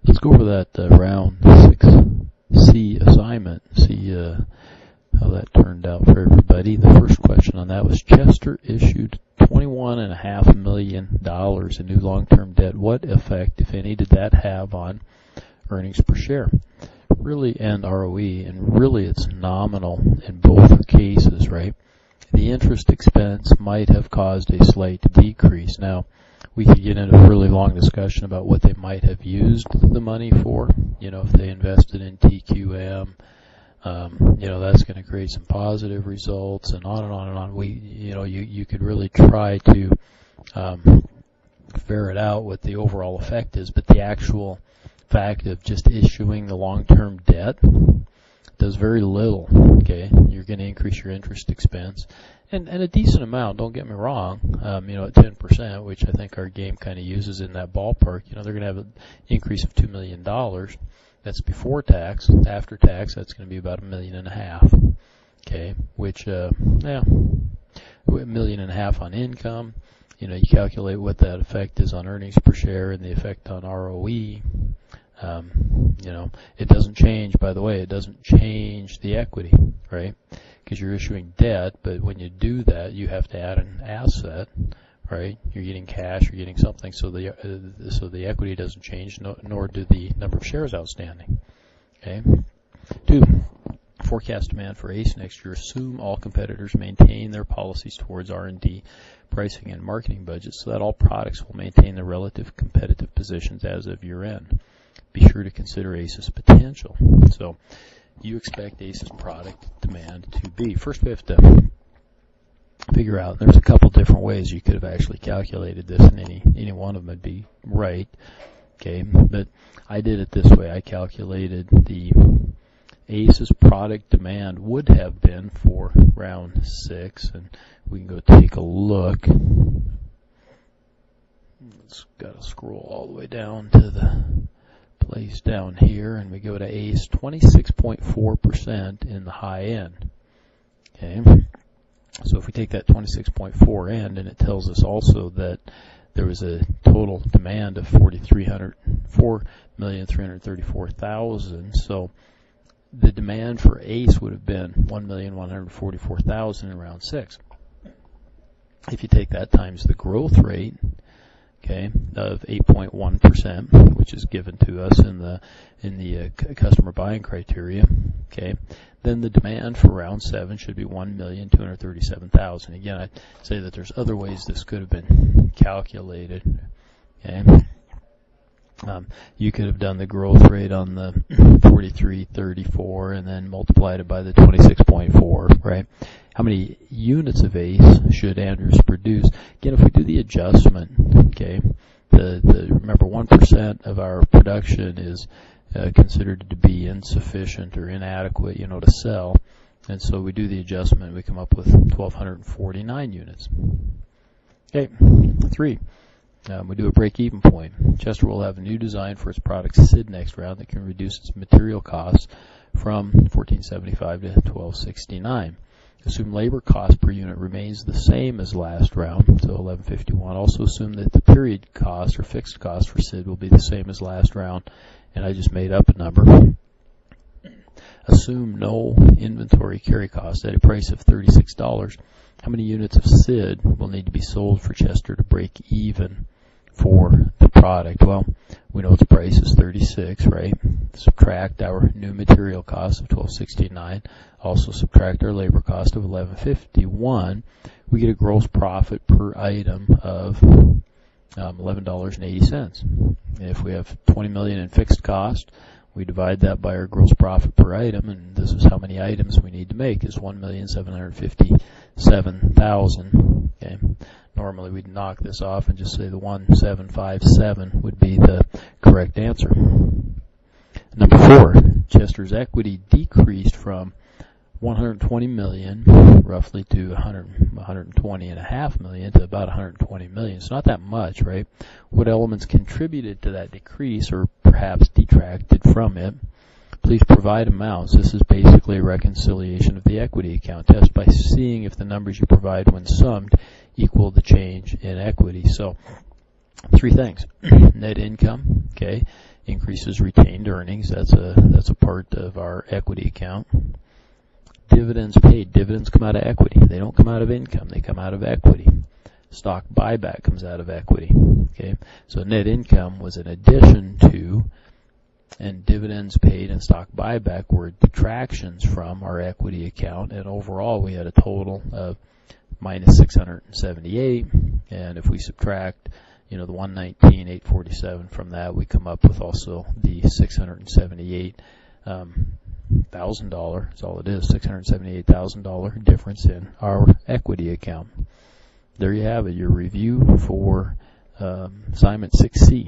Let's go over that round 6C assignment, see how that turned out for everybody. The first question on that was Chester issued $21.5 million in new long-term debt. What effect, if any, did that have on earnings per share? Really, and ROE, and really it's nominal in both cases, right? The interest expense might have caused a slight decrease. Now, we could get into a really long discussion about what they might have used the money for. You know, if they invested in TQM, you know, that's going to create some positive results, and on and on and on. You could really try to ferret out what the overall effect is, but the actual fact of just issuing the long-term debt does very little. Okay, you're going to increase your interest expense, and a decent amount. Don't get me wrong. You know, at 10%, which I think our game kind of uses in that ballpark. You know, they're going to have an increase of $2 million. That's before tax. After tax, that's going to be about $1.5 million. Okay, which $1.5 million on income. You know, you calculate what that effect is on earnings per share and the effect on ROE. You know, it doesn't change, by the way, it doesn't change the equity, right? Because you're issuing debt, but when you do that, you have to add an asset, right? You're getting cash, you're getting something, so the equity doesn't change, nor do the number of shares outstanding. Okay. 2, forecast demand for ACE next year. Assume all competitors maintain their policies towards R&D, pricing, and marketing budgets, so that all products will maintain their relative competitive positions as of year end. Be sure to consider ACE's potential. So you expect ACE's product demand to be. First, we have to figure out, there's a couple different ways you could have actually calculated this, and any one of them would be right. Okay, but I did it this way. I calculated the ACE's product demand would have been for round 6, and we can go take a look. It's got to scroll all the way down to the place down here, and we go to ACE, 26.4% in the high end. Okay, so if we take that 26.4 end, and it tells us also that there was a total demand of 4,334,000. So the demand for ACE would have been 1,144,000 in round 6. If you take that times the growth rate, okay, of 8.1%, which is given to us in the customer buying criteria, okay, then the demand for round 7 should be 1,237,000. Again, I'd say that there's other ways this could have been calculated. Okay, you could have done the growth rate on the 4334 and then multiplied it by the 26.4, right? How many units of ACE should Andrews produce? Again, if we do the adjustment, okay, remember 1% of our production is considered to be insufficient or inadequate, you know, to sell, and so we do the adjustment, we come up with 1,249 units. Okay, 3. We do a break-even point. Chester will have a new design for its product SID next round that can reduce its material costs from $14.75 to $12.69. Assume labor cost per unit remains the same as last round, so $11.51. Also assume that the period cost or fixed cost for SID will be the same as last round, and I just made up a number. Assume no inventory carry cost at a price of $36. How many units of SID will need to be sold for Chester to break even for the product? Well, we know its price is 36, right? Subtract our new material cost of $12.69. Also subtract our labor cost of $11.51. We get a gross profit per item of $11.80. If we have $20 million in fixed cost, we divide that by our gross profit per item, and this is how many items we need to make, is 1,757,000. Okay. Normally we'd knock this off and just say the 1,757 would be the correct answer. Number 4, Chester's equity decreased from $120 million roughly to $120.5 million to about $120 million. It's not that much, right? What elements contributed to that decrease or perhaps detracted from it? Please provide amounts. This is basically a reconciliation of the equity account test by seeing if the numbers you provide when summed equal the change in equity. So 3 things. Net income, okay, increases retained earnings. That's a part of our equity account. Dividends paid. Dividends come out of equity. They don't come out of income. They come out of equity. Stock buyback comes out of equity. Okay, so net income was an addition to, and dividends paid and stock buyback were detractions from our equity account, and overall we had a total of minus 678, and if we subtract the 119,847 from that, we come up with also the $678,000. That's all it is, $678,000 difference in our equity account. There you have it, your review for assignment 6C.